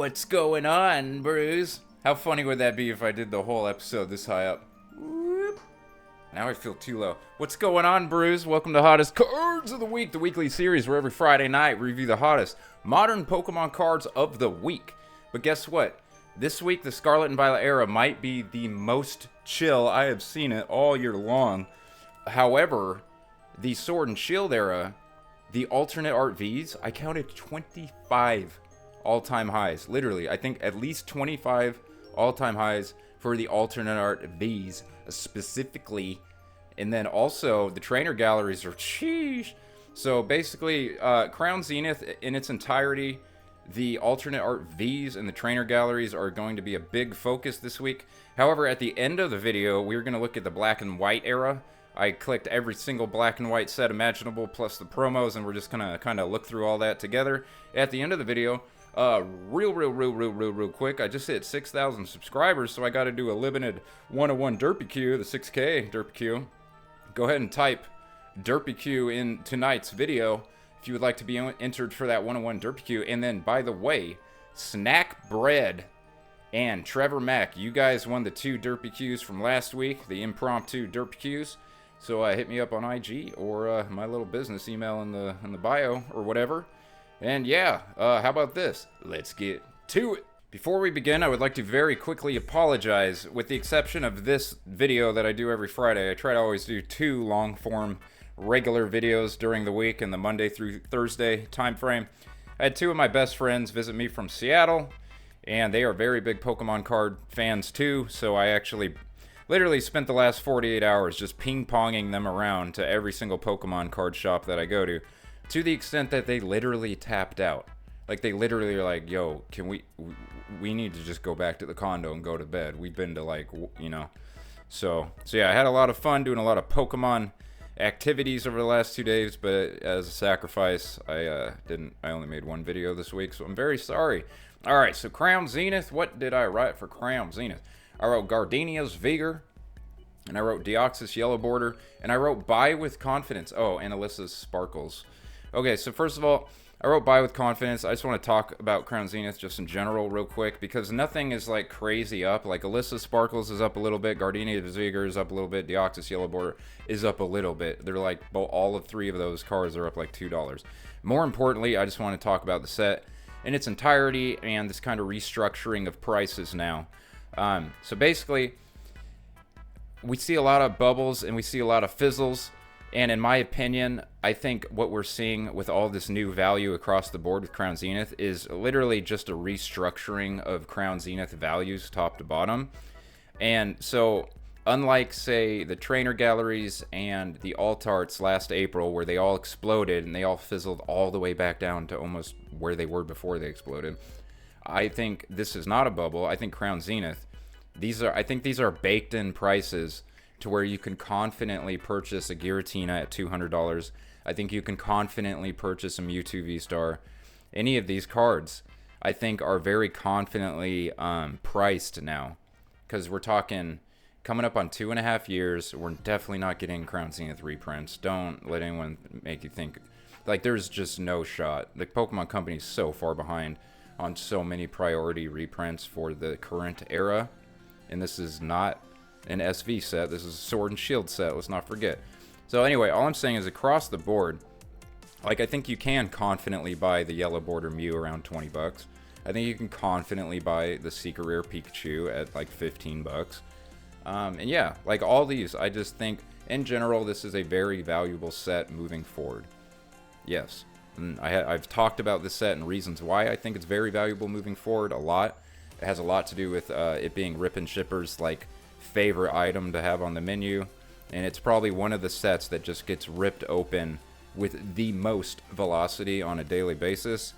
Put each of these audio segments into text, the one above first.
What's going on, Bruce? How funny would that be if I did the whole episode this high up? Whoop. Now I feel too low. What's going on, Bruce? Welcome to Hottest Cards of the Week, the weekly series where every Friday night we review the hottest modern Pokemon cards of the week. But guess what? This week, the Scarlet and Violet Era might be the most chill. I have seen it all year long. However, the Sword and Shield Era, the alternate art Vs, I counted 25 all-time highs. Literally, I think at least 25 all-time highs for the alternate art Vs specifically. And then also, the trainer galleries are sheesh. So basically, Crown Zenith in its entirety, the alternate art Vs and the trainer galleries are going to be a big focus this week. However, at the end of the video, we're going to look at the black and white era. I clicked every single black and white set imaginable, plus the promos, and we're just going to kind of look through all that together. At the end of the video, real quick, I just hit 6,000 subscribers, so I got to do a limited 101 Derpy Q, the 6K Derpy Q. Go ahead and type Derpy Q in tonight's video if you would like to be entered for that 101 Derpy Q. And then, by the way, Snack Bread and Trevor Mack, you guys won the 2 Derpy Qs from last week, the impromptu Derpy Qs. So hit me up on IG or my little business email in the bio or whatever. And yeah, how about this? Let's get to it. Before we begin, I would like to very quickly apologize. With the exception of this video that I do every Friday, I try to always do 2 long-form regular videos during the week in the Monday through Thursday time frame. I had 2 of my best friends visit me from Seattle, and they are very big Pokemon card fans too, so I actually literally spent the last 48 hours just ping-ponging them around to every single Pokemon card shop that I go to the extent that they literally tapped out. Like, they literally are like, yo, can we need to just go back to the condo and go to bed. We've been to, like, you know. So yeah, I had a lot of fun doing a lot of Pokemon activities over the last 2 days, but as a sacrifice, I only made 1 video this week, so I'm very sorry. Alright, so Crown Zenith, what did I write for Crown Zenith? I wrote Gardenia's Vigor, and I wrote Deoxys Yellow Border, and I wrote Buy with Confidence. Oh, and Alyssa's Sparkles. Okay, so first of all, I wrote Buy with Confidence. I just want to talk about Crown Zenith just in general real quick, because nothing is like crazy up. Like Alyssa's Sparkles is up a little bit, Gardenia's Vigor is up a little bit, Deoxys Yellow Border is up a little bit. They're like, all of 3 of those cards are up like $2. More importantly, I just want to talk about the set in its entirety and this kind of restructuring of prices now. So basically, we see a lot of bubbles and we see a lot of fizzles. And in my opinion, I think what we're seeing with all this new value across the board with Crown Zenith is literally just a restructuring of Crown Zenith values top to bottom. And so, unlike, say, the trainer galleries and the alt arts last April, where they all exploded and they all fizzled all the way back down to almost where they were before they exploded, I think this is not a bubble. I think Crown Zenith, I think these are baked in prices to where you can confidently purchase a Giratina at $200. I think you can confidently purchase a Mewtwo V-Star. Any of these cards, I think, are very confidently priced now. Because we're talking coming up on 2.5 years. We're definitely not getting Crown Zenith reprints. Don't let anyone make you think. Like, there's just no shot. The Pokemon Company is so far behind on so many priority reprints for the current era. And this is not an SV set. This is a Sword and Shield set. Let's not forget. So anyway, all I'm saying is across the board, like, I think you can confidently buy the Yellow Border Mew around $20. I think you can confidently buy the Secret Rare Pikachu at like $15. And yeah, like all these, I just think in general this is a very valuable set moving forward. Yes, and I've talked about this set and reasons why I think it's very valuable moving forward a lot. It has a lot to do with it being Rip and Shipper's like favorite item to have on the menu, and it's probably one of the sets that just gets ripped open with the most velocity on a daily basis.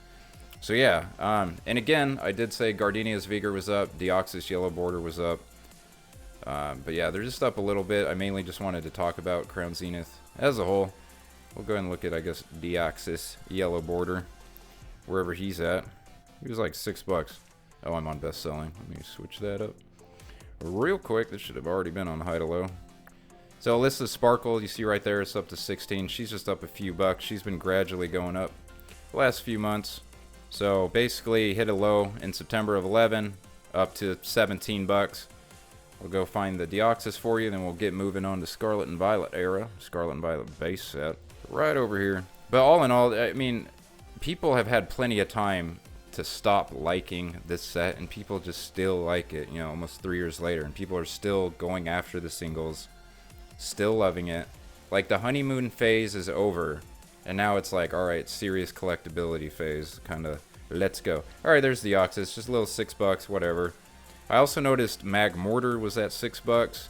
So yeah, and again, I did say Gardenia's Vigor was up, Deoxys Yellow Border was up, but yeah, they're just up a little bit. I mainly just wanted to talk about Crown Zenith as a whole. We'll go ahead and look at, I guess, Deoxys Yellow Border, wherever he's at. He was like $6. Oh, I'm on best selling. Let me switch that up real quick. This should have already been on high to low. So Alyssa's Sparkle, you see right there, it's up to 16. She's just up a few bucks. She's been gradually going up the last few months. So basically hit a low in September of 11 up to 17 bucks. We'll go find the Deoxys for you, then we'll get moving on to Scarlet and Violet Era, Scarlet and Violet base set, right over here. But all in all, I mean, people have had plenty of time to stop liking this set, and people just still like it, you know, almost 3 years later, and people are still going after the singles, still loving it. Like, the honeymoon phase is over, and now it's like, alright, serious collectability phase, kind of, let's go. Alright, there's the Deoxys, just a little $6, whatever. I also noticed Mag Mortar was at $6.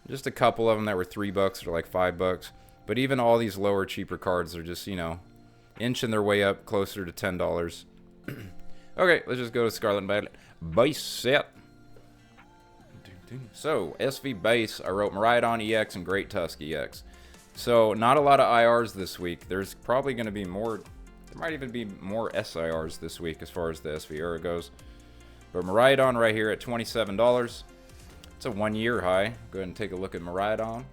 Just a couple of them that were $3 or like $5. But even all these lower, cheaper cards are just, you know, inching their way up closer to $10. Okay, let's just go to Scarlet and Violet base set. So, SV base, I wrote Miraidon EX and Great Tusk EX. So, not a lot of IRs this week. There's probably going to be more, there might even be more SIRs this week as far as the SV era goes. But Miraidon right here at $27. It's a 1 year high. Go ahead and take a look at Miraidon.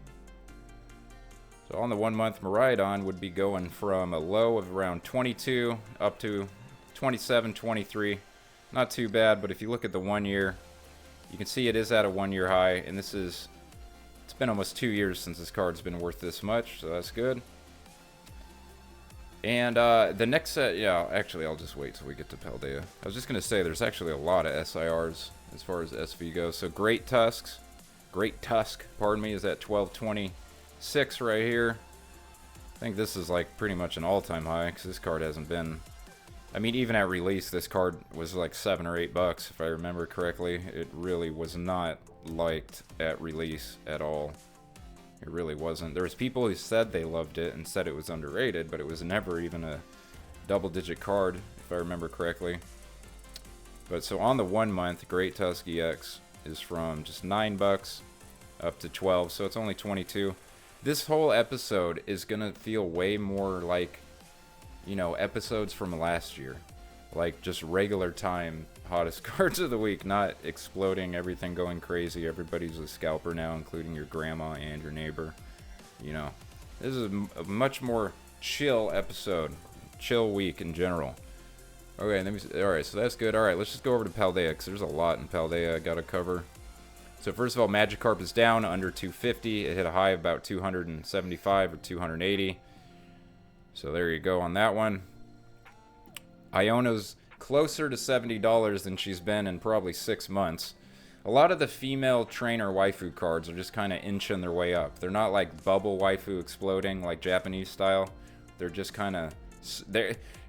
So on the 1 month, Miraidon would be going from a low of around 22 up to 27, 23. Not too bad, but if you look at the 1 year, you can see it is at a 1 year high, and this is, it's been almost 2 years since this card's been worth this much, so that's good. And the next set, yeah, actually I'll just wait till we get to Paldea. I was just going to say there's actually a lot of SIRs as far as SV goes. So Great Tusk, pardon me, is at 1226 right here. I think this is like pretty much an all-time high because this card hasn't been, I mean, even at release this card was like $7 or $8 if I remember correctly. It really was not liked at release at all. It really wasn't. There was people who said they loved it and said it was underrated, but it was never even a double-digit card, if I remember correctly. But so on the 1 month, Great Tusk EX is from just $9 up to 12, so it's only 22. This whole episode is gonna feel way more like, you know, episodes from last year. Like just regular time hottest cards of the week, not exploding, everything going crazy. Everybody's a scalper now, including your grandma and your neighbor. You know, this is a much more chill episode, chill week in general. Okay, let me. All right, so that's good. All right, let's just go over to Paldea because there's a lot in Paldea I gotta cover. So first of all, Magikarp is down under 250. It hit a high of about 275 or 280. So there you go on that one. Iono's closer to $70 than she's been in probably 6 months. A lot of the female trainer waifu cards are just kind of inching their way up. They're not like bubble waifu exploding like Japanese style. They're just kind of...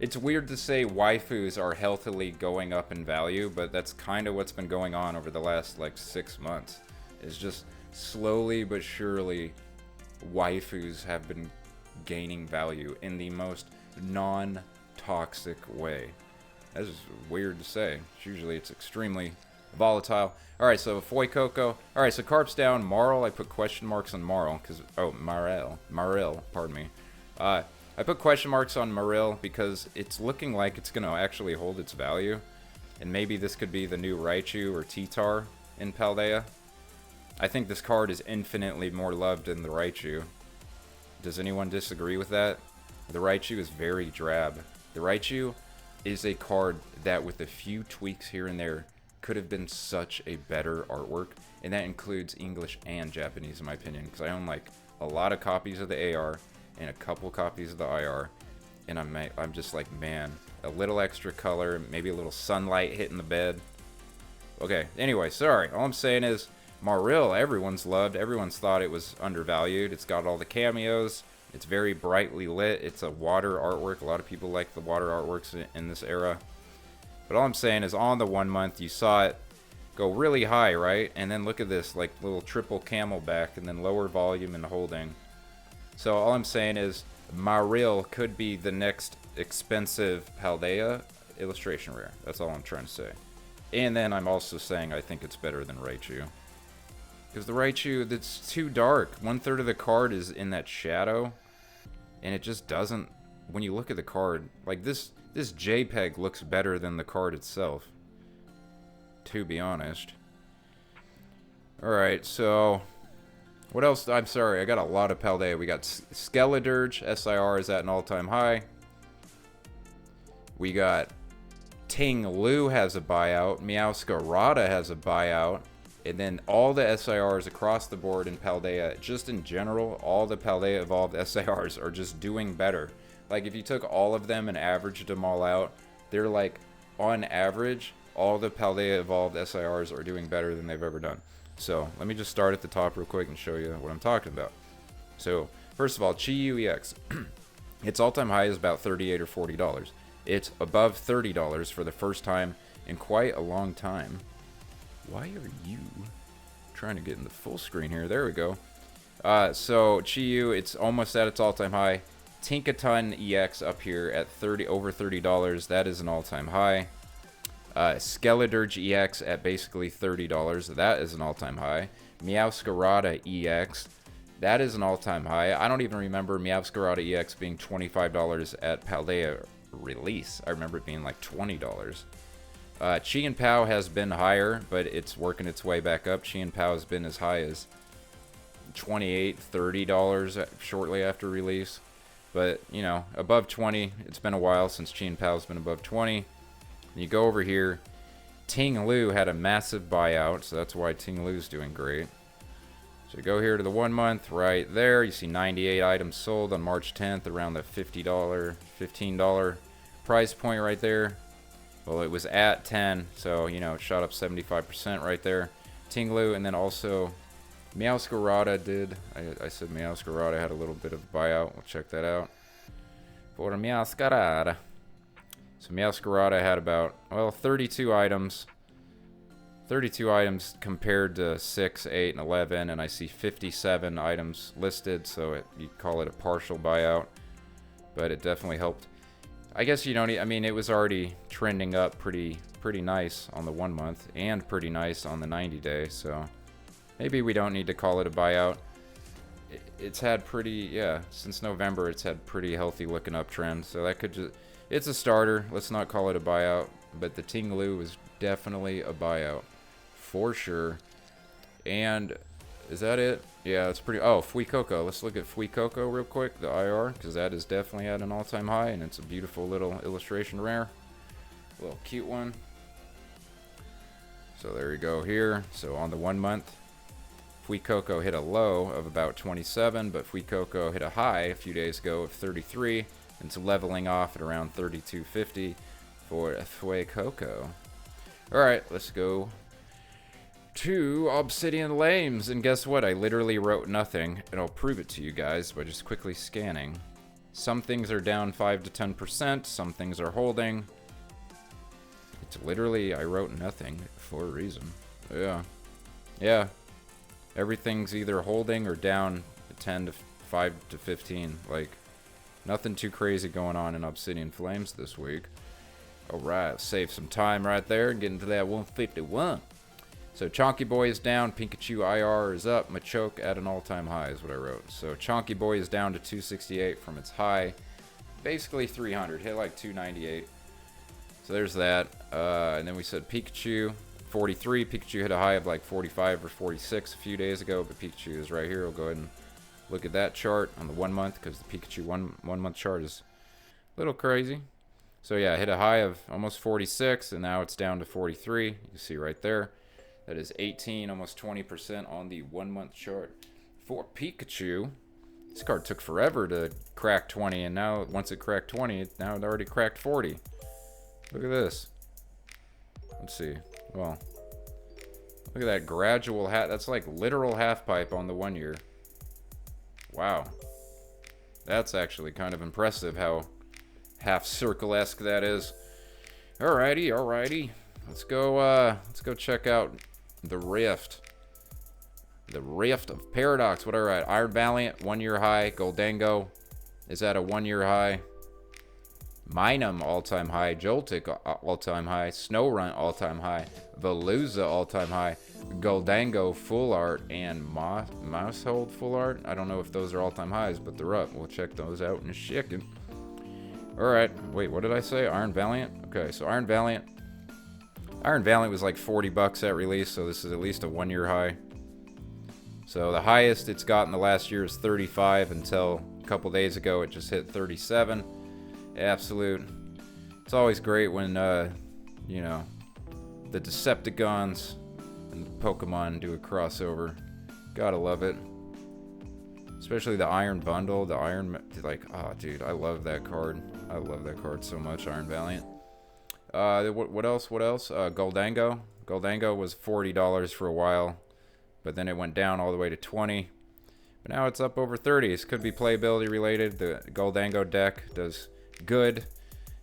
It's weird to say waifus are healthily going up in value, but that's kind of what's been going on over the last like 6 months. It's just slowly but surely waifus have been gaining value in the most non-toxic way. That's just weird to say. Usually it's extremely volatile. Alright, so Fuecoco. Alright, so Carp's down. Marl, I put question marks on Marl, because... Oh, Maril, pardon me. I put question marks on Maril because it's looking like it's going to actually hold its value. And maybe this could be the new Raichu or T-Tar in Paldea. I think this card is infinitely more loved than the Raichu. Does anyone disagree with that? The Raichu is very drab. The Raichu is a card that with a few tweaks here and there could have been such a better artwork, and that includes English and Japanese in my opinion, because I own like a lot of copies of the AR and a couple copies of the IR, and I'm just like, man, a little extra color, maybe a little sunlight hitting the bed. Okay, anyway, sorry, all I'm saying is Maril, everyone's loved, everyone's thought it was undervalued. It's got all the cameos. It's very brightly lit. It's a water artwork. A lot of people like the water artworks in this era. But all I'm saying is on the 1 month, you saw it go really high, right? And then look at this, like little triple camelback and then lower volume and holding. So all I'm saying is Maril could be the next expensive Paldea illustration rare. That's all I'm trying to say. And then I'm also saying I think it's better than Raichu. Because the Raichu, that's too dark. 1/3 of the card is in that shadow. And it just doesn't... When you look at the card, like this JPEG looks better than the card itself. To be honest. Alright, so... What else? I'm sorry, I got a lot of Paldea. We got Skeledirge. SIR is at an all-time high. We got Ting Lu has a buyout. Meowscarada has a buyout. And then all the SIRs across the board in Paldea, just in general, all the Paldea Evolved SIRs are just doing better. Like, if you took all of them and averaged them all out, they're like, on average, all the Paldea Evolved SIRs are doing better than they've ever done. So, let me just start at the top real quick and show you what I'm talking about. So, first of all, Chi-Yu EX. Its all-time high is about $38 or $40. It's above $30 for the first time in quite a long time. Why are you trying to get in the full screen here? There we go. So Chi-Yu, it's almost at its all-time high. Tinkaton EX up here at over $30. That is an all-time high. Skeledirge EX at basically $30. That is an all-time high. Meowscarada EX. That is an all-time high. I don't even remember Meowscarada EX being $25 at Paldea release. I remember it being like $20. Chi and Pao has been higher, but it's working its way back up. Chi and Pao has been as high as $28, $30 shortly after release. But, you know, above 20, it's been a while since Chi and Pao has been above 20. And you go over here, Ting Lu had a massive buyout, so that's why Ting Lu's doing great. So you go here to the 1 month, right there, you see 98 items sold on March 10th, around the $50, $15 price point right there. Well, it was at 10, so, you know, it shot up 75% right there. Ting Lu, and then also Meowscarada did. I said Meowscarada had a little bit of a buyout. We'll check that out. For Meowscarada. So Meowscarada had about, well, 32 items. 32 items compared to 6, 8, and 11, and I see 57 items listed, so you call it a partial buyout. But it definitely helped. I guess you don't need, I mean, it was already trending up pretty nice on the 1 month and pretty nice on the 90-day, so maybe we don't need to call it a buyout. It's had pretty, yeah, since November it's had pretty healthy looking uptrend, so that could just, it's a starter. Let's not call it a buyout, but the Ting Lu is definitely a buyout for sure. And is that it? Yeah, it's pretty. Oh, Fuecoco. Let's look at Fuecoco real quick, the IR, because that is definitely at an all-time high, and it's a beautiful little illustration rare. A little cute one. So there you go here. So on the 1 month, Fuecoco hit a low of about 27, but Fuecoco hit a high a few days ago of 33, and it's leveling off at around 32.50 for Fuecoco. All right, let's go to Obsidian Lames, and guess what? I literally wrote nothing, and I'll prove it to you guys by just quickly scanning. Some things are down 5 to 10%, some things are holding. It's literally, I wrote nothing for a reason. Yeah, everything's either holding or down 10 to 5 to 15. Like, nothing too crazy going on in Obsidian Flames this week. Alright, save some time right there and get into that 151. So Chonky Boy is down, Pikachu IR is up, Machoke at an all-time high is what I wrote. So Chonky Boy is down to 268 from its high, basically 300, hit like 298. So there's that. And then we said Pikachu, 43. Pikachu hit a high of like 45 or 46 a few days ago, but Pikachu is right here. We'll go ahead and look at that chart on the 1 month, because the Pikachu one month chart is a little crazy. So yeah, hit a high of almost 46, and now it's down to 43. You can see right there. That is 18, almost 20% on the 1 month chart. For Pikachu, this card took forever to crack 20, and now once it cracked 20, now it already cracked 40. Look at this. Let's see. Well, look at that gradual hat. That's like literal half pipe on the 1 year. Wow. That's actually kind of impressive how half circle-esque that is. Alrighty. Let's go check out the Rift. The Rift of Paradox. What I write? Iron Valiant, 1 year high. Goldango is at a 1 year high. Minum all-time high. Joltik all-time high. Snorunt all-time high. Veluza all-time high. Goldango full art and Mousehold full art. I don't know if those are all-time highs, but they're up. We'll check those out in a second. Alright, wait, what did I say? Iron Valiant? Okay, so Iron Valiant was like $40 at release, so this is at least a 1 year high. So the highest it's gotten the last year is 35 until a couple days ago it just hit 37. Absolute It's always great when, you know, the Decepticons and Pokemon do a crossover. Gotta love it. Especially the Iron Bundle, the Iron, like, oh, dude, I love that card. I love that card so much, Iron Valiant. What else? Goldango. Goldango was $40 for a while, but then it went down all the way to 20. But now it's up over 30. This could be playability related. The Goldango deck does good,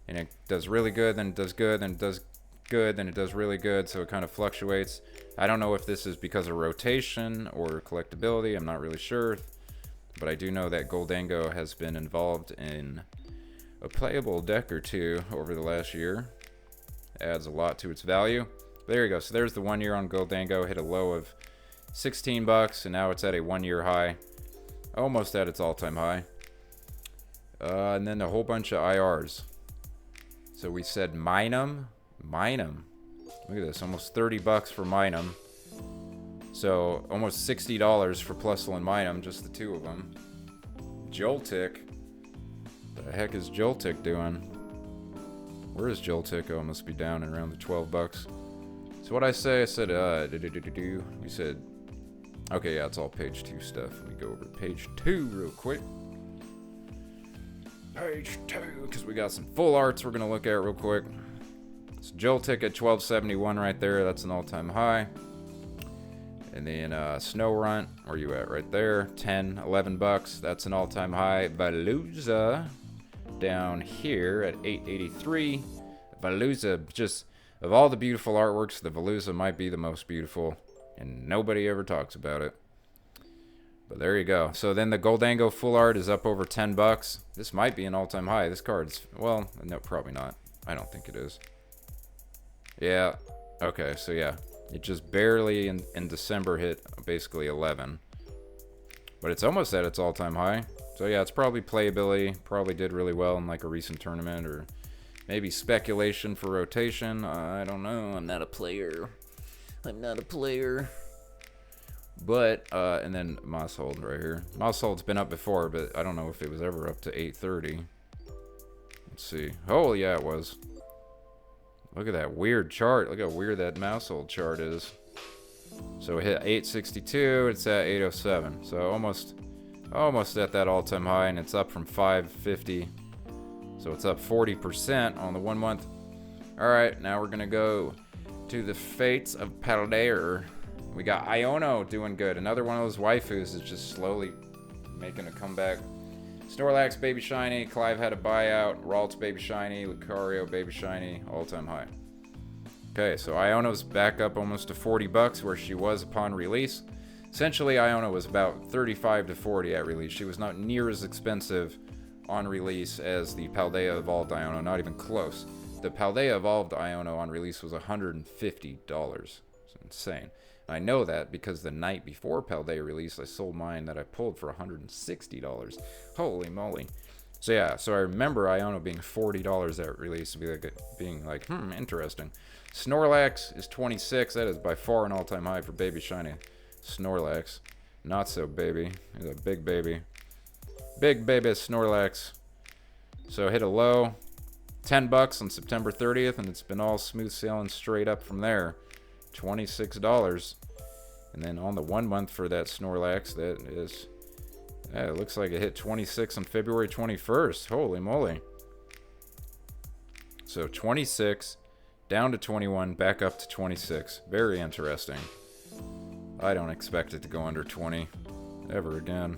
and it does really good, then it does good, then it does good, then it does really good, so it kind of fluctuates. I don't know if this is because of rotation or collectability. I'm not really sure. But I do know that Goldango has been involved in a playable deck or two over the last year. Adds a lot to its value. There you go. So there's the 1 year on Goldango. Hit a low of $16, and now it's at a 1 year high. Almost at its all-time high. And then a whole bunch of IRs. So we said Minum. Minum. Look at this. Almost $30 for Minum. So, almost $60 for Plusle and Minum, just the two of them. Joltik. The heck is Joltik doing? Where is Joltik? Oh, it must be down and around the $12. So what I said, we said, okay, yeah, it's all page 2 stuff. Let me go over to page 2 real quick. Page 2, because we got some full arts we're going to look at real quick. So Joltik at $12.71 right there. That's an all-time high. And then Snowrunt, where you at? Right there, $11. That's an all-time high. Veluza down here at $8.83. Veluza, just of all the beautiful artworks, the Veluza might be the most beautiful, and nobody ever talks about it. But there you go. So then the Goldango full art is up over $10. This might be an all-time high. This card's, well, no, probably not. I don't think it is. Yeah. Okay, so yeah. It just barely in December hit basically 11. But it's almost at its all-time high. So yeah, it's probably playability. Probably did really well in like a recent tournament, or maybe speculation for rotation. I don't know. I'm not a player. But, and then Mosshold right here. Mosshold's been up before, but I don't know if it was ever up to 830. Let's see. Oh, yeah, it was. Look at that weird chart. Look how weird that Mousehole chart is. So it hit 862. It's at 807. So almost at that all-time high, and it's up from 550. So it's up 40% on the 1 month. All right, now we're gonna go to the Fates of Paldea. We got Iono doing good. Another one of those waifus is just slowly making a comeback. Snorlax, Baby Shiny. Clive had a buyout. Ralts, Baby Shiny. Lucario, Baby Shiny. All-time high. Okay, so Iono's back up almost to $40 where she was upon release. Essentially, Iono was about 35 to 40 at release. She was not near as expensive on release as the Paldea Evolved Iono. Not even close. The Paldea Evolved Iono on release was $150. It's insane. I know that because the night before Paldea release, I sold mine that I pulled for $160. Holy moly. So yeah, so I remember Iono being $40 at release and being like, interesting. Snorlax is 26. That is by far an all-time high for Baby Shiny. Snorlax. Not so baby. He's a big baby. Big baby Snorlax. So hit a low. $10 on September 30th, and it's been all smooth sailing straight up from there. $26. And then on the 1 month for that Snorlax, that is, yeah, it looks like it hit 26 on February 21st. Holy moly. So 26 down to 21, back up to 26. Very interesting. I don't expect it to go under 20 ever again,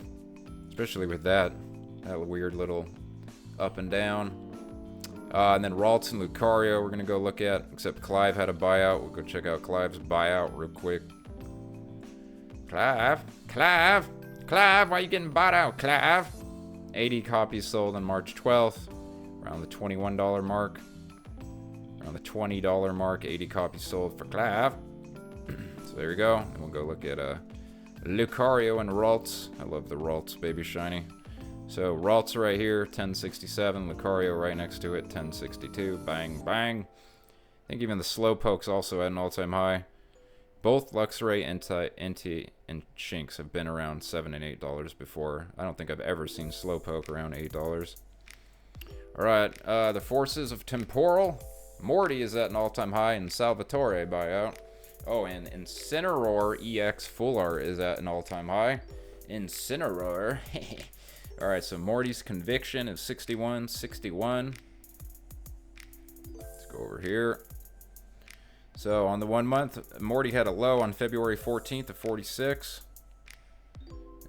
especially with that weird little up and down. And then Ralts and Lucario we're going to go look at, except Clive had a buyout. We'll go check out Clive's buyout real quick. Clive, why are you getting bought out, Clive? 80 copies sold on March 12th, around the $21 mark. Around the $20 mark, 80 copies sold for Clive. So there you go. And we'll go look at Lucario and Ralts. I love the Ralts Baby Shiny. So Ralts right here, 1067. Lucario right next to it, 1062. Bang, bang. I think even the Slowpoke's also at an all-time high. Both Luxray, Entei, and Shinx have been around $7 and $8 before. I don't think I've ever seen Slowpoke around $8. Alright, the Forces of Temporal. Morty is at an all-time high, and Salvatore buyout. Oh, and Incineroar EX Full Art is at an all-time high. Incineroar. Alright, so Morty's Conviction is 61. Let's go over here. So on the 1 month, Morty had a low on February 14th of 46.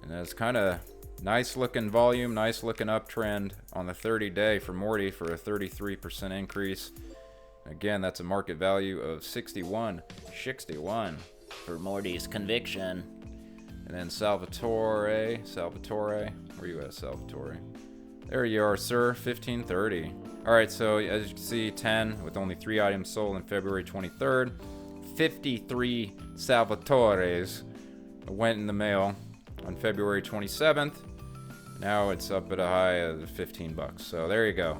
And that's kind of nice looking volume, nice looking uptrend on the 30-day for Morty for a 33% increase. Again, that's a market value of 61 for Morty's Conviction. And then Salvatore, where you at, Salvatore? There you are, sir, 1530. All right, so as you can see, 10 with only 3 items sold on February 23rd. 53 Salvatores went in the mail on February 27th. Now it's up at a high of 15 bucks. So there you go.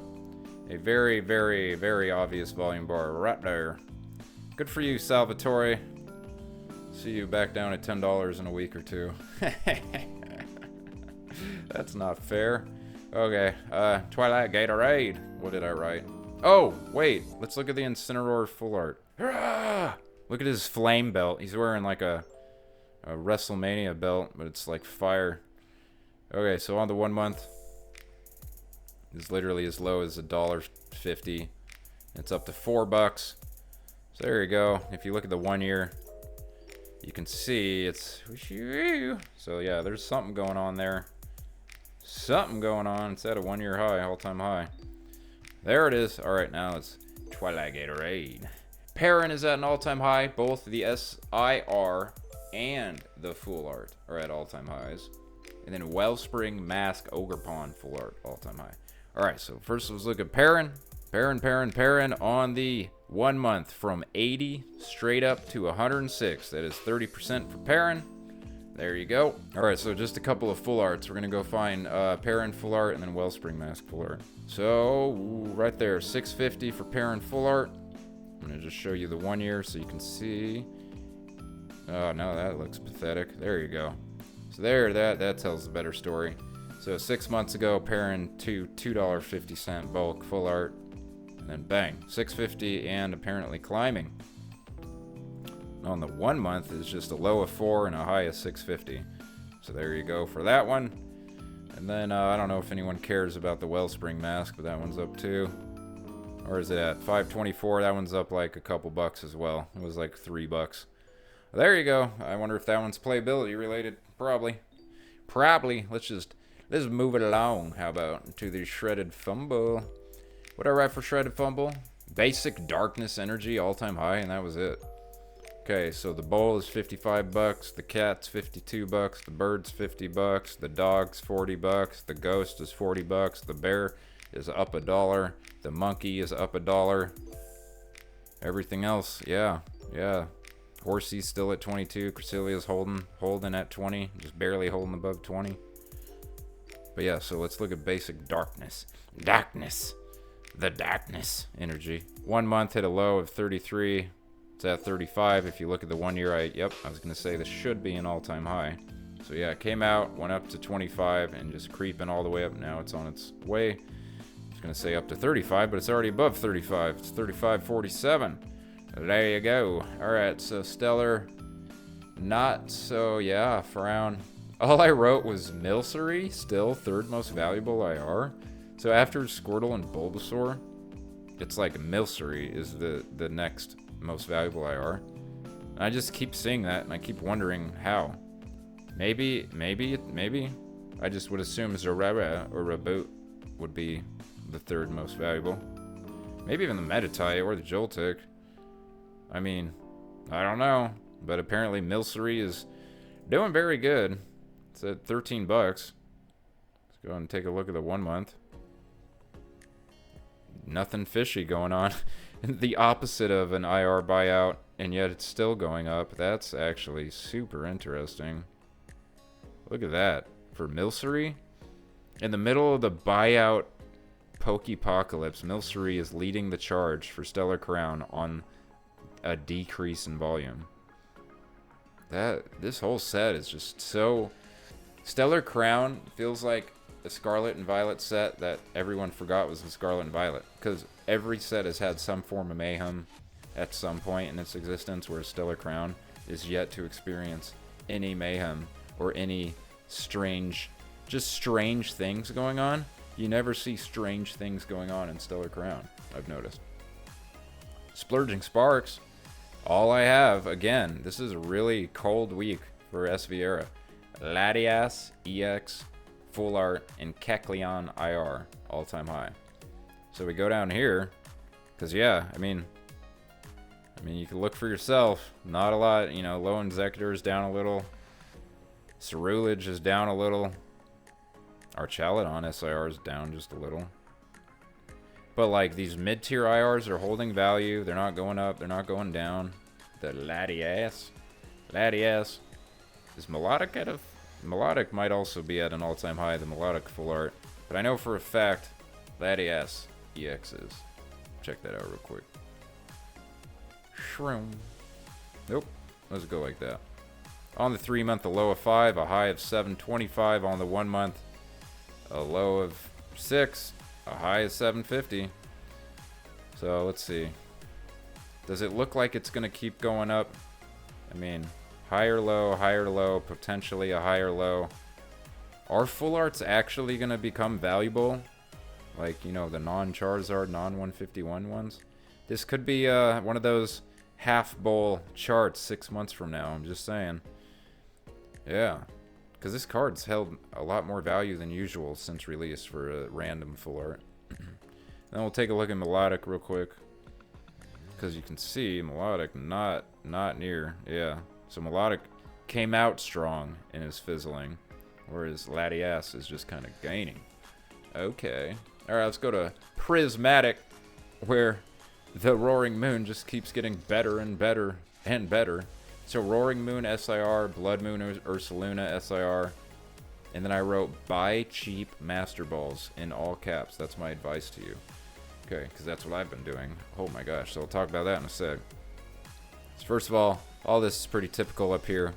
A very, very, very obvious volume bar right there. Good for you, Salvatore. See you back down at $10 in a week or two. That's not fair. Okay, Twilight Gatorade. What did I write? Oh, wait. Let's look at the Incineroar Full Art. Look at his flame belt. He's wearing like a WrestleMania belt, but it's like fire. Okay, so on the 1 month, it's literally as low as $1.50. It's up to 4 bucks. So there you go. If you look at the 1 year, you can see it's... So yeah, there's something going on there. Something going on. It's at a 1 year high, all-time high. There it is. All right, now it's Twilight Gatorade. Perrin is at an all-time high. Both the SIR and the Full Art are at all-time highs. And then Wellspring Mask Ogerpon Full Art, all-time high. All right, so first let's look at Perrin. Perrin on the 1 month from 80 straight up to 106. That is 30% for Perrin. There you go. All right, so just a couple of full arts. We're gonna go find Perrin Full Art and then Wellspring Mask Full Art. So right there, 650 for Perrin Full Art. I'm gonna just show you the 1 year so you can see. Oh no, that looks pathetic. There you go. So there, that tells a better story. So 6 months ago, Perrin $2.50 bulk Full Art, and then bang, 650 and apparently climbing. On the 1 month is just a low of 4 and a high of 650. So there you go for that one. And then I don't know if anyone cares about the Wellspring Mask, but that one's up too. Or is it at 524? That one's up like a couple bucks as well. It was like 3 bucks. There you go. I wonder if that one's playability related. Probably. Let's move it along. How about to the Shredded Fumble? What I write for Shredded Fumble? Basic Darkness Energy, all-time high, and that was it. Okay, so the bowl is 55 bucks, the cat's 52 bucks, the bird's 50 bucks, the dog's 40 bucks, the ghost is 40 bucks, the bear is up $1, the monkey is up $1. Everything else, yeah. Horsey's still at 22, Cressilia's holding at 20, just barely holding above 20. But yeah, so let's look at basic darkness. The darkness energy. 1 month hit a low of 33. It's at 35. If you look at the 1 year, I was gonna say this should be an all-time high. So yeah, it came out, went up to 25, and just creeping all the way up. Now it's on its way. I was gonna say up to 35, but it's already above 35. It's 35.47. There you go. All right, so Stellar, not so, yeah, Frown. All I wrote was Milcery, still third most valuable IR. So after Squirtle and Bulbasaur, it's like Milcery is the next most valuable IR. And I just keep seeing that, and I keep wondering how. Maybe. I just would assume Zorera or Raboot would be the third most valuable. Maybe even the Meditite or the Joltik. I mean, I don't know. But apparently Milcery is doing very good. It's at 13 bucks. Let's go ahead and take a look at the 1 month. Nothing fishy going on. The opposite of an IR buyout, and yet it's still going up. That's actually super interesting. Look at that. For Milcery, in the middle of the buyout Pokepocalypse, Milcery is leading the charge for Stellar Crown on a decrease in volume. This whole set is just so... Stellar Crown feels like the Scarlet and Violet set that everyone forgot was the Scarlet and Violet. Because every set has had some form of mayhem at some point in its existence, where Stellar Crown is yet to experience any mayhem or any strange things going on. You never see strange things going on in Stellar Crown, I've noticed. Splurging Sparks. All I have, again, this is a really cold week for SV Era. Latias, EX, Full Art, and Kecleon IR, all-time high. So we go down here, because yeah, I mean, you can look for yourself. Not a lot, you know. Low Executor is down a little. Cerulege is down a little. Our Chaladon SIR is down just a little. But like these mid-tier IRs are holding value. They're not going up. They're not going down. The Latias. Is Melodic at a... Melodic might also be at an all-time high, the Melodic Full Art. But I know for a fact Latias EX is. Check that out real quick. Shroom. Nope. Let's go like that. On the 3 month, a low of 5, a high of 725. On the 1 month, a low of 6, a high of 750. So let's see. Does it look like it's going to keep going up? I mean, higher low, potentially a higher low. Are full arts actually going to become valuable? Like, you know, the non-Charizard, non-151 ones? This could be one of those half bowl charts 6 months from now, I'm just saying. Yeah, because this card's held a lot more value than usual since release for a random full art. Then we'll take a look at Melodic real quick, because you can see Melodic not near. Yeah, so Melodic came out strong and is fizzling, whereas Latias is just kind of gaining. Okay, all right, let's go to Prismatic, where the Roaring Moon just keeps getting better and better and better. So Roaring Moon SIR, Blood Moon Ursaluna SIR, and then I wrote buy cheap Master Balls in all caps. That's my advice to you. Okay, because that's what I've been doing. Oh my gosh, so I'll talk about that in a sec. So first of all this is pretty typical up here.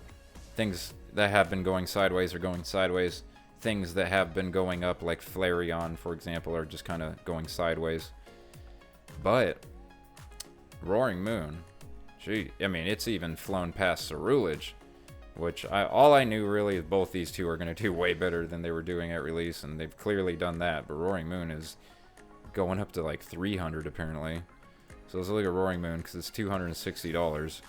Things that have been going sideways are going sideways. Things that have been going up, like Flareon, for example, are just kind of going sideways. But Roaring Moon, gee, I mean, it's even flown past Cerulege, which all I knew really is both these two are going to do way better than they were doing at release, and they've clearly done that. But Roaring Moon is going up to like 300 apparently. So let's look at Roaring Moon, because it's $260.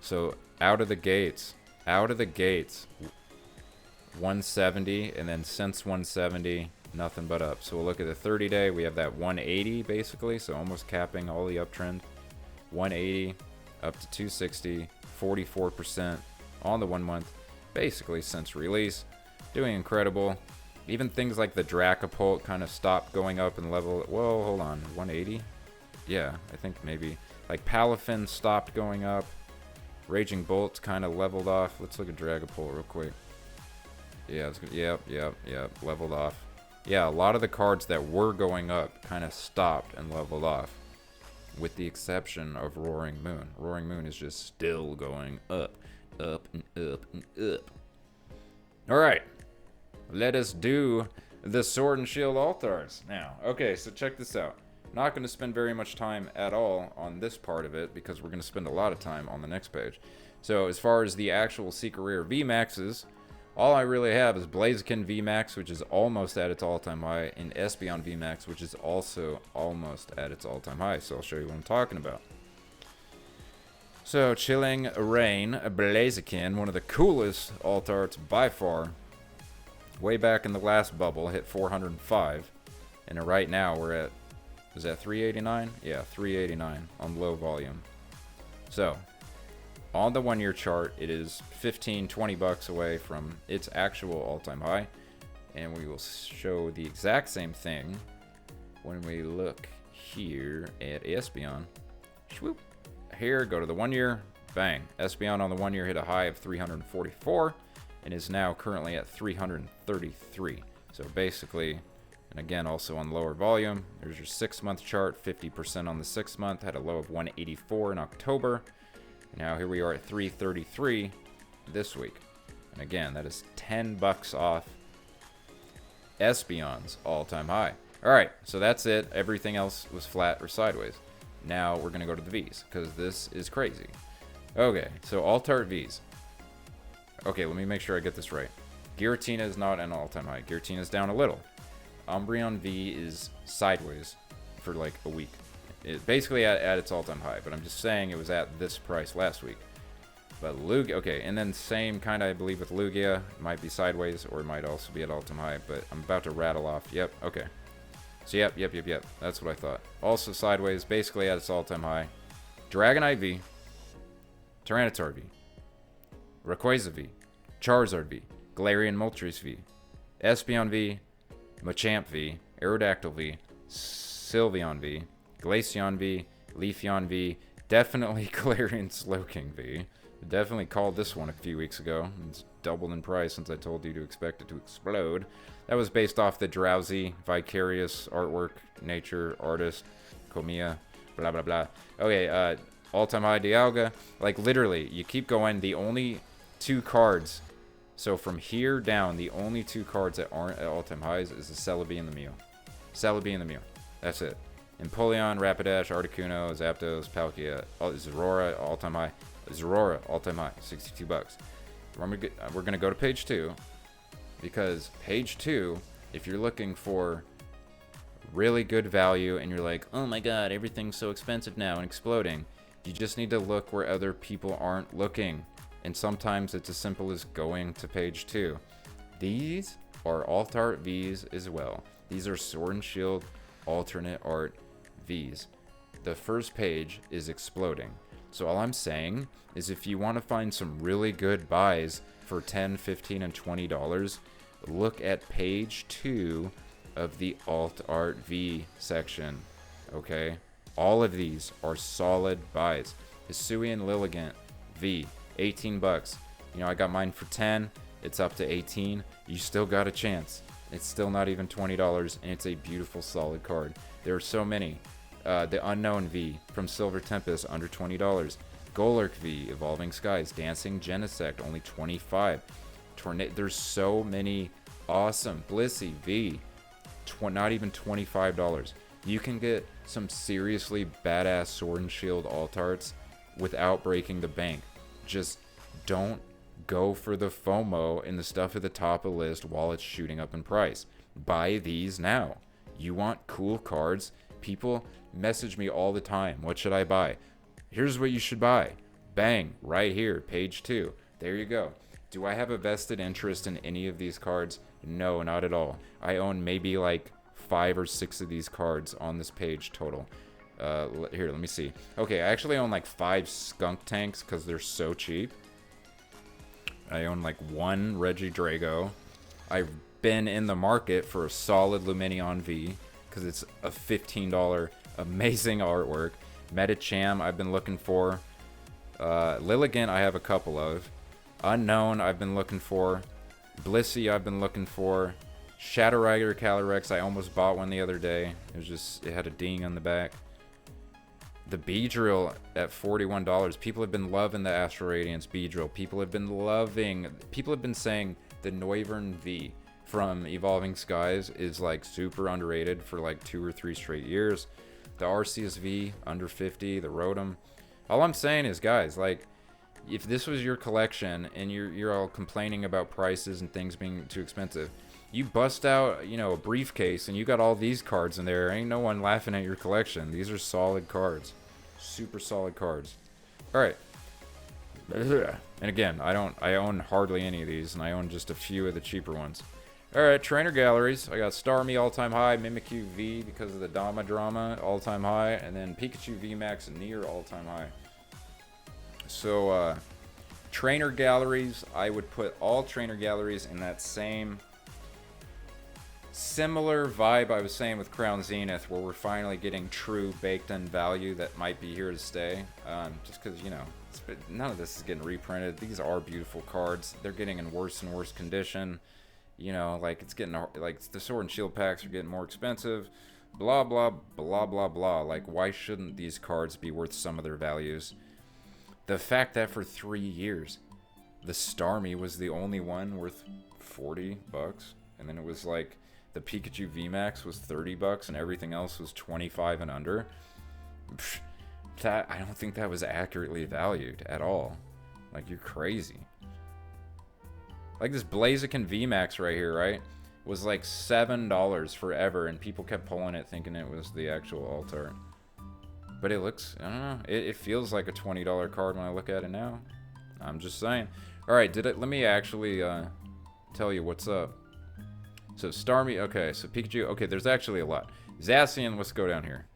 So out of the gates, 170, and then since 170, nothing but up. So we'll look at the 30-day. We have that 180 basically, so almost capping all the uptrend. 180 up to 260, 44% on the 1 month, basically since release. Doing incredible. Even things like the Dracopult kind of stopped going up and level. Whoa, hold on, 180? Yeah, I think maybe. Like Palafin stopped going up. Raging Bolt kind of leveled off. Let's look at Dragapult real quick. Yeah, it's good. Yep, leveled off. Yeah, a lot of the cards that were going up kind of stopped and leveled off, with the exception of Roaring Moon. Roaring Moon is just still going up, up, and up, and up. Alright, let us do the Sword and Shield Altars now. Okay, so check this out. Not going to spend very much time at all on this part of it, because we're going to spend a lot of time on the next page. So as far as the actual Secret Rare VMAXs, all I really have is Blaziken VMAX, which is almost at its all-time high, and Espeon VMAX, which is also almost at its all-time high. So I'll show you what I'm talking about. So Chilling Rain, Blaziken, one of the coolest alt arts by far. Way back in the last bubble, hit 405, and right now we're at, is that 389? Yeah, 389 on low volume. So on the 1 year chart, it is 15-20 bucks away from its actual all-time high, and we will show the exact same thing when we look here at Espeon. Swoop. Here, go to the 1 year, bang. Espeon on the 1 year hit a high of 344 and is now currently at 333. So basically, and again also on lower volume, there's your 6 month chart, 50% on the 6 month, had a low of 184 in October. Now here we are at 333 this week. And again, that is 10 bucks off Espeon's all-time high. All right, so that's it. Everything else was flat or sideways. Now we're going to go to the V's, because this is crazy. Okay, so Alt-Art V's. Okay, let me make sure I get this right. Giratina is not an all-time high. Giratina is down a little. Umbreon V is sideways for like a week. It's basically at its all-time high, but I'm just saying it was at this price last week. But Lugia, okay, and then same kind of, I believe, with Lugia. It might be sideways, or it might also be at all-time high, but I'm about to rattle off. Yep, okay. So yep. That's what I thought. Also sideways, basically at its all-time high. Dragonite V, Tyranitar V, Rayquaza V, Charizard V, Galarian Moltres V, Espeon V, Machamp V, Aerodactyl V, Sylveon V, Glaceon V, Leafeon V, definitely Galarian Slowking V. Definitely called this one a few weeks ago. It's doubled in price since I told you to expect it to explode. That was based off the Drowsy, Vicarious, Artwork, Nature, Artist, Komiya, blah, blah, blah. Okay, all-time high Dialga. Like, literally, you keep going. The only two cards, so from here down, the only two cards that aren't at all-time highs is the Celebi and the Mew. Celebi and the Mew. That's it. Empoleon, Rapidash, Articuno, Zapdos, Palkia, Zorora, all-time high. Zorora, all-time high, 62 bucks. We're going to go to page 2, because page 2, if you're looking for really good value and you're like, oh my god, everything's so expensive now and exploding, you just need to look where other people aren't looking. And sometimes it's as simple as going to page 2. These are Alt-Art Vs as well. These are Sword and Shield alternate art Vs. The first page is exploding. So all I'm saying is if you want to find some really good buys for $10, $15, and $20, look at page 2 of the Alt Art V section. Okay? All of these are solid buys. Hisuian Lilligant V, 18 bucks. You know, I got mine for 10. It's up to 18. You still got a chance. It's still not even $20, and it's a beautiful, solid card. There are so many. The Unknown V from Silver Tempest, under $20. Golurk V, Evolving Skies. Dancing Genesect, only $25. There's so many awesome. Blissey V, not even $25. You can get some seriously badass Sword and Shield alt-arts without breaking the bank. Just don't go for the FOMO and the stuff at the top of the list while it's shooting up in price. Buy these now. You want cool cards? People message me all the time. What should I buy? Here's what you should buy. Bang, right here, page 2. There you go. Do I have a vested interest in any of these cards? No, not at all. I own maybe like 5 or 6 of these cards on this page total. Here, let me see. Okay, I actually own like 5 Skunk Tanks because they're so cheap. I own like 1 Regidrago. I've been in the market for a solid Lumineon V because it's a $15 amazing artwork. Medicham I've been looking for. Lilligant I have a couple of. Unknown I've been looking for. Blissey I've been looking for. Shadow Rider Calyrex, I almost bought one the other day. It had a ding on the back. The Beedrill at $41. People have been loving the Astral Radiance Beedrill. People have been saying the Noivern V from Evolving Skies is like super underrated for like 2 or 3 straight years. The Arceus V, under 50. The Rotom. All I'm saying is, guys, like, if this was your collection and you're all complaining about prices and things being too expensive, you bust out, you know, a briefcase and you got all these cards in there. Ain't no one laughing at your collection. These are solid cards. Super solid cards. Alright. And again, I own hardly any of these, and I own just a few of the cheaper ones. Alright, trainer galleries. I got Starmie all-time high, Mimikyu V because of the Dama drama, all-time high, and then Pikachu VMAX and Nier all-time high. So, trainer galleries, I would put all trainer galleries in that same similar vibe I was saying with Crown Zenith, where we're finally getting true baked-in value that might be here to stay. Just because, you know, none of this is getting reprinted. These are beautiful cards. They're getting in worse and worse condition. You know, like, it's getting, like, the Sword and Shield packs are getting more expensive. Blah, blah, blah, blah, blah. Like, why shouldn't these cards be worth some of their values? The fact that for 3 years, the Starmie was the only one worth $40, and then it was like, the Pikachu VMAX was 30 bucks and everything else was 25 and under. Psh, that, I don't think that was accurately valued at all. Like, you're crazy. Like this Blaziken VMAX right here, right? Was like $7 forever, and people kept pulling it thinking it was the actual alt art. But it looks, I don't know, it feels like a $20 card when I look at it now. I'm just saying. Alright, let me actually tell you what's up. So Starmie, okay, so Pikachu, okay, there's actually a lot. Zacian, let's go down here.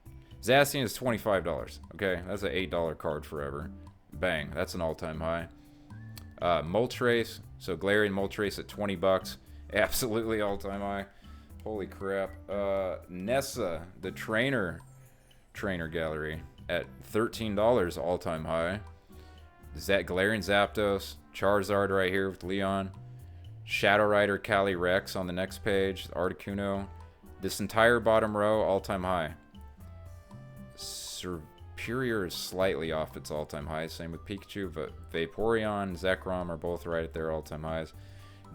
Zacian is $25, okay? That's an $8 card forever. Bang, that's an all-time high. Moltres, so Galarian Moltres at 20 bucks. Absolutely all-time high. Holy crap. Nessa, the trainer gallery at $13 all-time high. Galarian Zapdos, Charizard right here with Leon. Shadow Rider Calyrex on the next page. Articuno. This entire bottom row, all-time high. Superior is slightly off its all-time high. Same with Pikachu, but Vaporeon, Zekrom are both right at their all-time highs.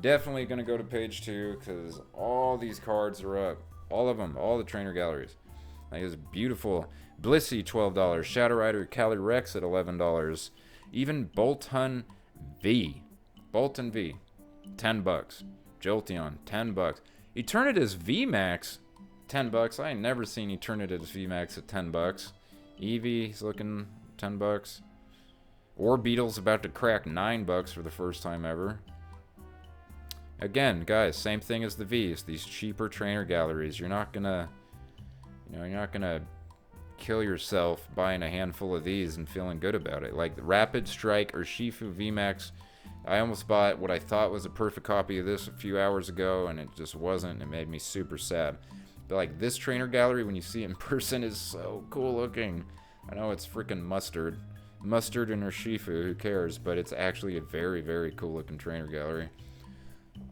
Definitely going to go to page 2 because all these cards are up. All of them. All the trainer galleries. Like, it's beautiful. Blissey, $12. Shadow Rider Calyrex at $11. Even Boltund V. Boltund V, 10 bucks. Jolteon, 10 bucks. Eternatus VMAX, 10 bucks. I ain't never seen Eternatus VMAX at 10 bucks. Eevee's looking 10 bucks. Orbeetle's about to crack 9 bucks for the first time ever. Again, guys, same thing as the V's. These cheaper trainer galleries. You're not gonna, you're not gonna kill yourself buying a handful of these and feeling good about it. Like the Rapid Strike or Shifu VMAX, I almost bought what I thought was a perfect copy of this a few hours ago, and it just wasn't. It made me super sad. But like this trainer gallery, when you see it in person, is so cool looking. I know it's freaking mustard and her Shifu, who cares? But it's actually a very, very cool looking trainer gallery.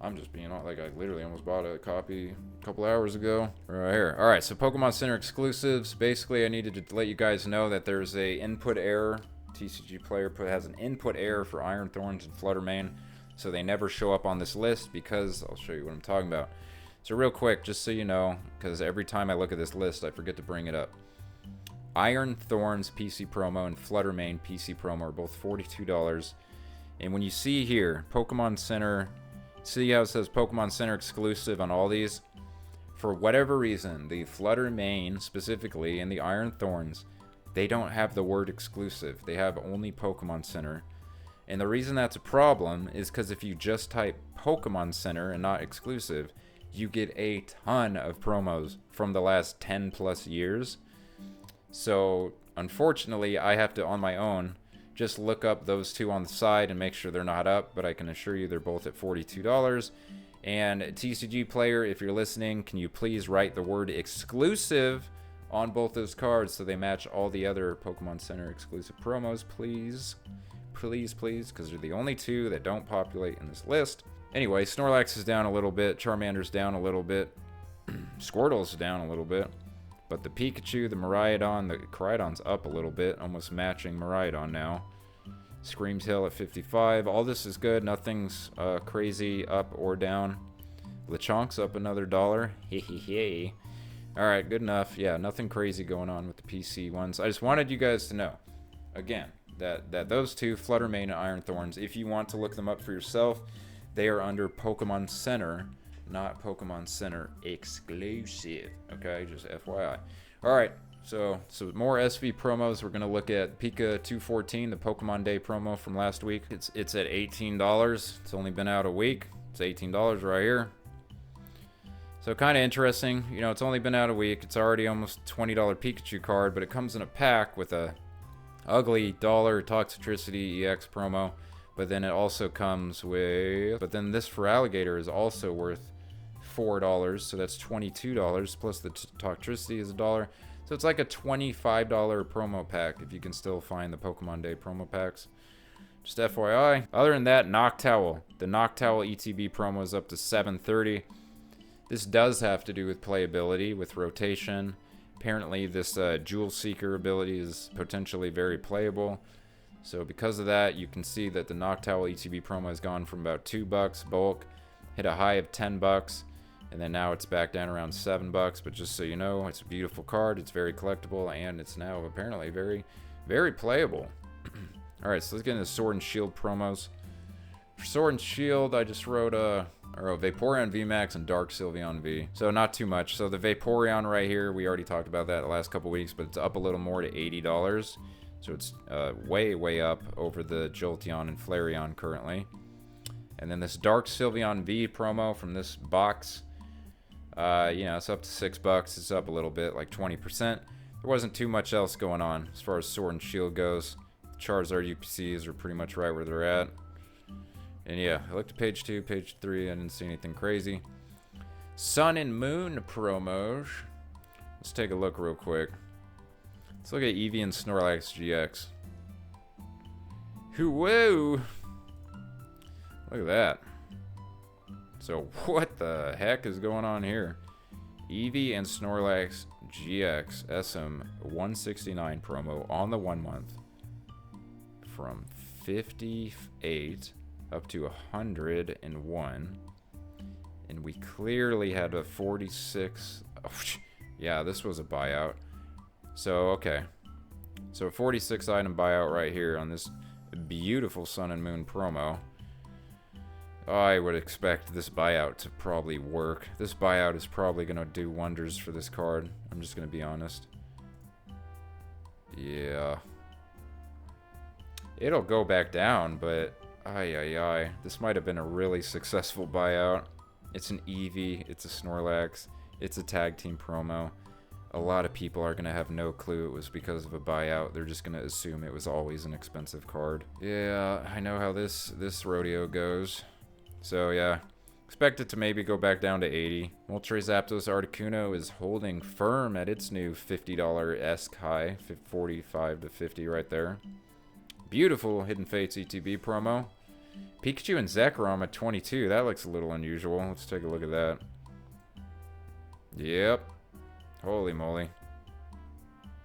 I'm just being like, I literally almost bought a copy a couple hours ago. Right here. Alright, so Pokemon Center exclusives. Basically, I needed to let you guys know that there's a input error. TCG player has an input error for Iron Thorns and Fluttermane, so they never show up on this list because I'll show you what I'm talking about. So real quick, just so you know, because every time I look at this list, I forget to bring it up. Iron Thorns PC promo and Fluttermane PC promo are both $42. And when you see here, Pokemon Center... See how it says Pokemon Center exclusive on all these? For whatever reason, the Fluttermane specifically and the Iron Thorns, they don't have the word exclusive. They have only Pokemon Center. And the reason that's a problem is because if you just type Pokemon Center and not exclusive, you get a ton of promos from the last 10 plus years. So unfortunately, I have to, on my own, just look up those two on the side and make sure they're not up, but I can assure you they're both at $42. And TCG player, if you're listening, can you please write the word exclusive on both those cards so they match all the other Pokemon Center exclusive promos, please? Please, please, because they're the only two that don't populate in this list. Anyway, Snorlax is down a little bit, Charmander's down a little bit, Squirtle's down a little bit. But the Pikachu, the Miraidon, the Koraidon's up a little bit, almost matching Miraidon now. Scream's Hill at 55. All this is good. Nothing's crazy up or down. Lechonk's up another $1. Hehehe. Alright, good enough. Yeah, nothing crazy going on with the PC ones. I just wanted you guys to know, again, that those two, Fluttermane and Iron Thorns, if you want to look them up for yourself, they are under Pokemon Center, not Pokemon Center exclusive. Okay, just FYI. Alright, so more SV promos. We're going to look at Pika 214, the Pokemon Day promo from last week. It's at $18. It's only been out a week. It's $18 right here. So kind of interesting. You know, it's only been out a week. It's already almost $20 Pikachu card, but it comes in a pack with a ugly $1 Toxtricity EX promo. But then it also comes with... But then this for Alligator is also worth $4, so that's $22, plus the Toxtricity is $1. So it's like a $25 promo pack if you can still find the Pokemon Day promo packs. Just FYI. Other than that, Noctowl. The Noctowl ETB promo is up to $7.30. This does have to do with playability, with rotation. Apparently this Jewel Seeker ability is potentially very playable. So because of that, you can see that the Noctowl ETB promo has gone from about $2 bulk, hit a high of $10, And then now it's back down around $7. But just so you know, it's a beautiful card. It's very collectible, and it's now apparently very, very playable. All right, so let's get into Sword and Shield promos. For Sword and Shield, I just wrote Vaporeon VMAX and Dark Sylveon V. So not too much. So the Vaporeon right here, we already talked about that the last couple weeks, but it's up a little more to $80. So it's way, way up over the Jolteon and Flareon currently. And then this Dark Sylveon V promo from this box, you know, it's up to $6. It's up a little bit, like 20%. There wasn't too much else going on as far as Sword and Shield goes. Charizard UPCs are pretty much right where they're at. And yeah, I looked at page 2, page 3, I didn't see anything crazy. Sun and Moon promos. Let's take a look real quick. Let's look at Eevee and Snorlax GX. Whoa! Look at that. So what the heck is going on here? Eevee and Snorlax GX SM169 promo on the 1 month. From 58 up to 101. And we clearly had a 46. Oh, yeah, this was a buyout. So, okay. So, a 46 item buyout right here on this beautiful Sun and Moon promo. I would expect this buyout to probably work. This buyout is probably going to do wonders for this card. I'm just going to be honest. Yeah. It'll go back down, but this might have been a really successful buyout. It's an Eevee, it's a Snorlax, it's a tag team promo. A lot of people are going to have no clue it was because of a buyout. They're just going to assume it was always an expensive card. Yeah, I know how this rodeo goes. So yeah, expect it to maybe go back down to 80. Moltres Zapdos Articuno is holding firm at its new $50-esque high, 45 to 50 right there. Beautiful Hidden Fates ETB promo. Pikachu and Zekrom at 22. That looks a little unusual. Let's take a look at that. Yep. Holy moly.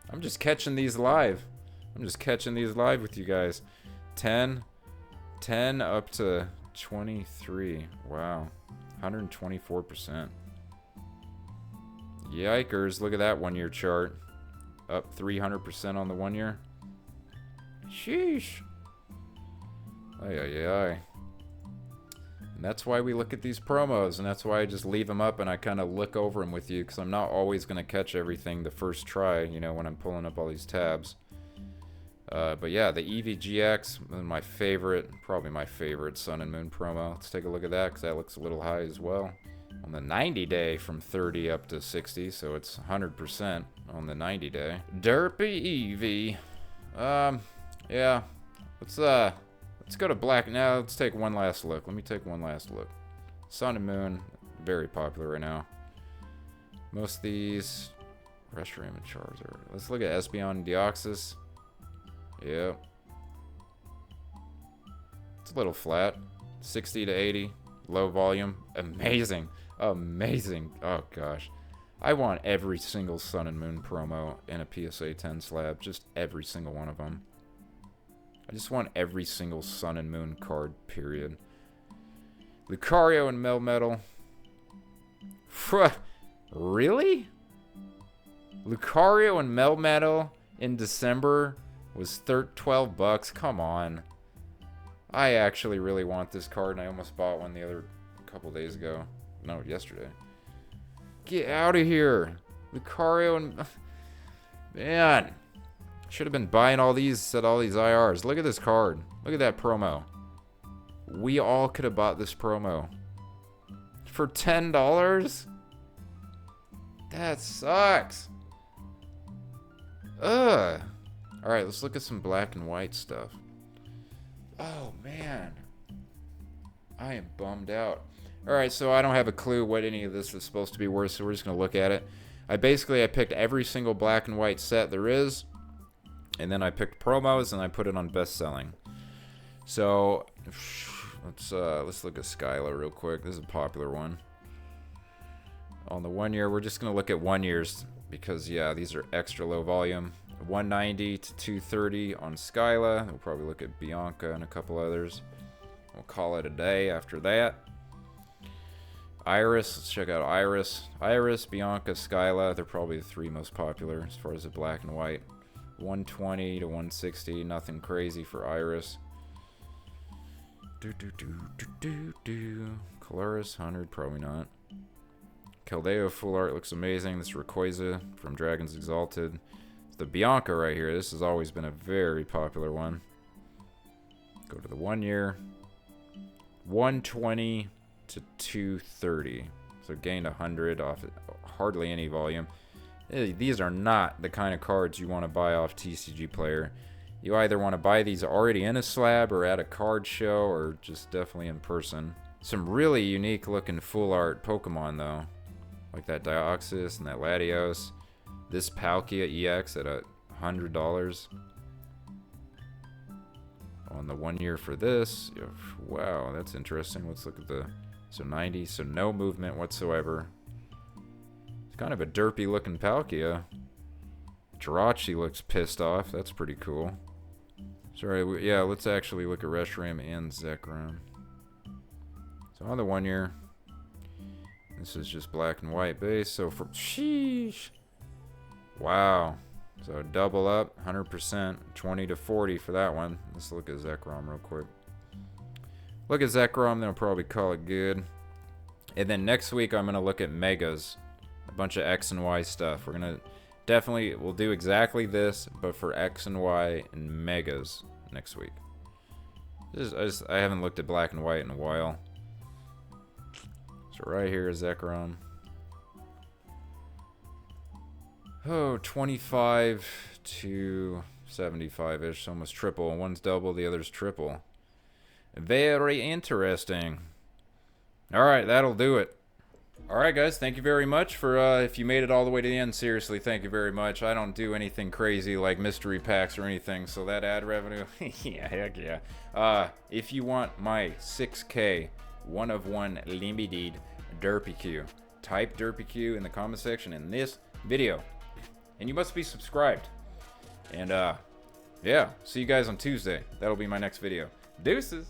I'm just catching these live. I'm just catching these live with you guys. 10 up to 23. Wow. 124%. Yikers. Look at that 1 year chart. Up 300% on the 1 year. Sheesh. And that's why we look at these promos, and that's why I just leave them up and I kind of look over them with you, because I'm not always going to catch everything the first try, you know, when I'm pulling up all these tabs. But yeah, the Eevee GX, my favorite, probably my favorite Sun and Moon promo. Let's take a look at that, because that looks a little high as well. On the 90 day from 30 up to 60, so it's 100% on the 90 day. Derpy Eevee. Yeah, let's go to black now. Let's take one last look. Let me take one last look. Sun and Moon, very popular right now. Most of these, Reshiram and Charizard. Let's look at Espeon and Deoxys. Yeah, it's a little flat. 60 to 80, low volume. Amazing, amazing. Oh gosh, I want every single Sun and Moon promo in a PSA 10 slab. Just every single one of them. I just want every single Sun and Moon card, period. Lucario and Melmetal. Really? Lucario and Melmetal in December was $12. Come on. I actually really want this card, and I almost bought one the other couple days ago. No, yesterday. Get out of here. Lucario and... Man. Should have been buying all these at all these IRs. Look at this card. Look at that promo. We all could have bought this promo. For $10? That sucks. Ugh. Alright, let's look at some black and white stuff. Oh, man. I am bummed out. Alright, so I don't have a clue what any of this is supposed to be worth, so we're just going to look at it. I picked every single black and white set there is. And then I picked promos and I put it on best selling. So let's look at Skyla real quick. This is a popular one. On the 1 year, we're just gonna look at 1 year's because yeah, these are extra low volume. 190 to 230 on Skyla. We'll probably look at Bianca and a couple others. We'll call it a day after that. Iris, let's check out Iris. Iris, Bianca, Skyla, they're probably the 3 most popular as far as the black and white. 120 to 160, nothing crazy for Iris. Coloris, 100, probably not. Keldeo full art looks amazing. This Rayquaza from Dragon's Exalted. It's the Bianca right here. This has always been a very popular one. Go to the 1 year. 120 to 230. So gained 100 off it. Hardly any volume. These are not the kind of cards you want to buy off TCG Player. You either want to buy these already in a slab or at a card show or just definitely in person. Some really unique looking full art Pokemon though. Like that Deoxys and that Latios. This Palkia EX at $100. On the 1 year for this. Wow, that's interesting. Let's look at the... So 90, so no movement whatsoever. It's kind of a derpy looking Palkia. Jirachi looks pissed off. That's pretty cool. Sorry, yeah, let's actually look at Reshiram and Zekrom. So on the 1 year, this is just black and white base. So for sheesh, wow. So double up, 100%, 20 to 40 for that one. Let's look at Zekrom real quick. Look at Zekrom, then I'll probably call it good. And then next week I'm gonna look at Megas, a bunch of X and Y stuff. We're gonna definitely, we'll do exactly this, but for X and Y and Megas next week. I haven't looked at black and white in a while. So right here is Zekrom. Oh, 25 to 75-ish, almost triple. One's double, the other's triple. Very interesting. Alright, that'll do it. Alright guys, thank you very much for, if you made it all the way to the end, seriously, thank you very much. I don't do anything crazy like mystery packs or anything, so that ad revenue, yeah, heck yeah. If you want my 6K, 1/1 limited Derpy-Q, type Derpy-Q in the comment section in this video. And you must be subscribed. And, yeah, see you guys on Tuesday. That'll be my next video. Deuces!